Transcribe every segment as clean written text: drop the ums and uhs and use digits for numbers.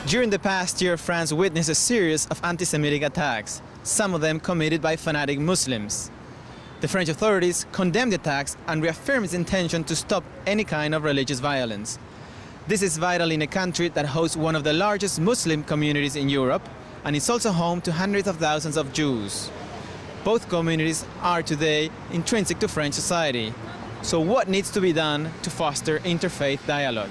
During the past year, France witnessed a series of anti-Semitic attacks, some of them committed by fanatic Muslims. The French authorities condemned the attacks and reaffirmed its intention to stop any kind of religious violence. This is vital in a country that hosts one of the largest Muslim communities in Europe and is also home to hundreds of thousands of Jews. Both communities are today intrinsic to French society. So what needs to be done to foster interfaith dialogue?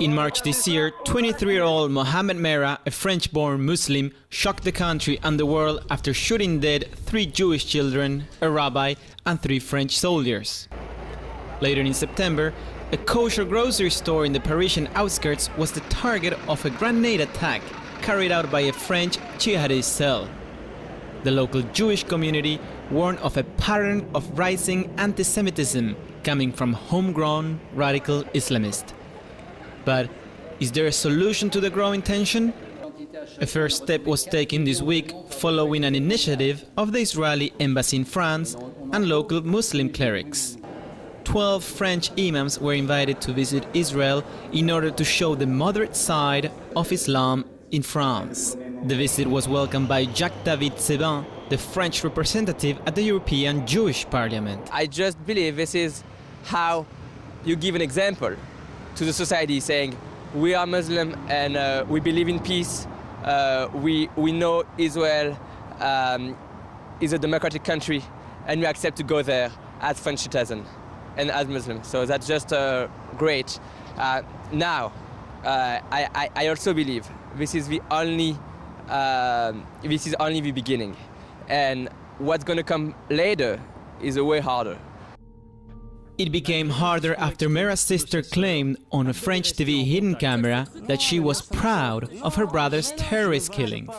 In March this year, 23-year-old Mohamed Merah, a French-born Muslim, shocked the country and the world after shooting dead 3 Jewish children, a rabbi, and 3 French soldiers. Later in September, a kosher grocery store in the Parisian outskirts was the target of a grenade attack carried out by a French jihadist cell. The local Jewish community warned of a pattern of rising anti-Semitism coming from homegrown radical Islamists. But is there a solution to the growing tension? A first step was taken this week following an initiative of the Israeli embassy in France and local Muslim clerics. 12 French Imams were invited to visit Israel in order to show the moderate side of Islam in France. The visit was welcomed by Jacques-David Sebban, the French representative at the European Jewish Parliament. I just believe this is how you give an example to the society, saying we are Muslim and we believe in peace. We know Israel is a democratic country and we accept to go there as French citizens and as Muslims. So that's just great. Now, I also believe this is only the beginning, and what's going to come later is way harder. It became harder after Merah's sister claimed on a French TV hidden camera that she was proud of her brother's terrorist killings,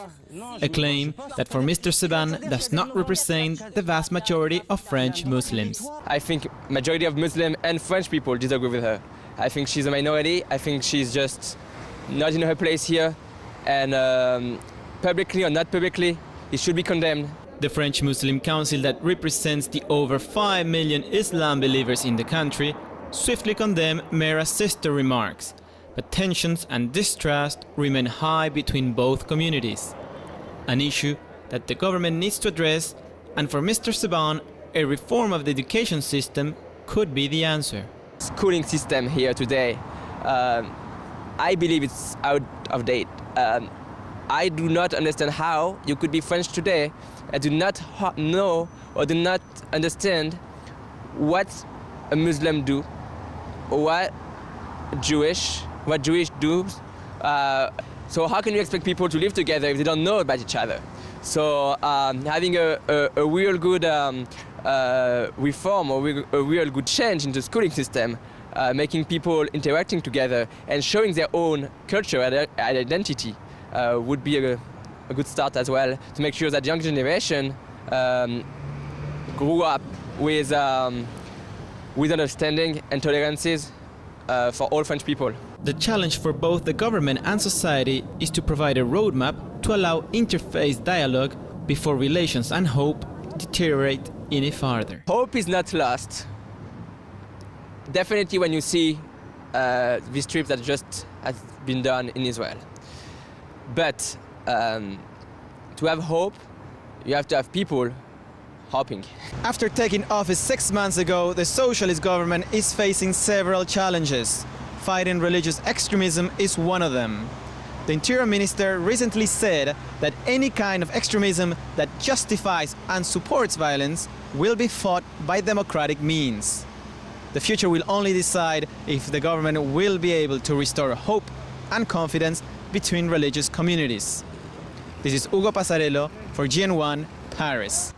a claim that for Mr. Sebban does not represent the vast majority of French Muslims. I think majority of Muslim and French people disagree with her. I think she's a minority. I think she's just not in her place here, and publicly or not publicly, it should be condemned. The French Muslim Council, that represents the over 5 million Islam believers in the country, swiftly condemned Merah's sister remarks, but tensions and distrust remain high between both communities, an issue that the government needs to address, and for Mr. Sebban, a reform of the education system could be the answer. Schooling system here today, I believe it's out of date. I do not understand how you could be French today and do not know or do not understand what a Muslim do, or what Jewish do. So how can you expect people to live together if they don't know about each other? So having a real good reform or a real good change in the schooling system, making people interacting together and showing their own culture and identity would be a good start as well, to make sure that young generation grew up with understanding and tolerances for all French people. The challenge for both the government and society is to provide a roadmap to allow interfaith dialogue before relations and hope deteriorate any further. Hope is not lost. Definitely when you see this trip that just has been done in Israel. But to have hope, you have to have people hoping. After taking office 6 months ago, the socialist government is facing several challenges. Fighting religious extremism is one of them. The Interior Minister recently said that any kind of extremism that justifies and supports violence will be fought by democratic means. The future will only decide if the government will be able to restore hope and confidence between religious communities. This is Hugo Passarello for GN1 Paris.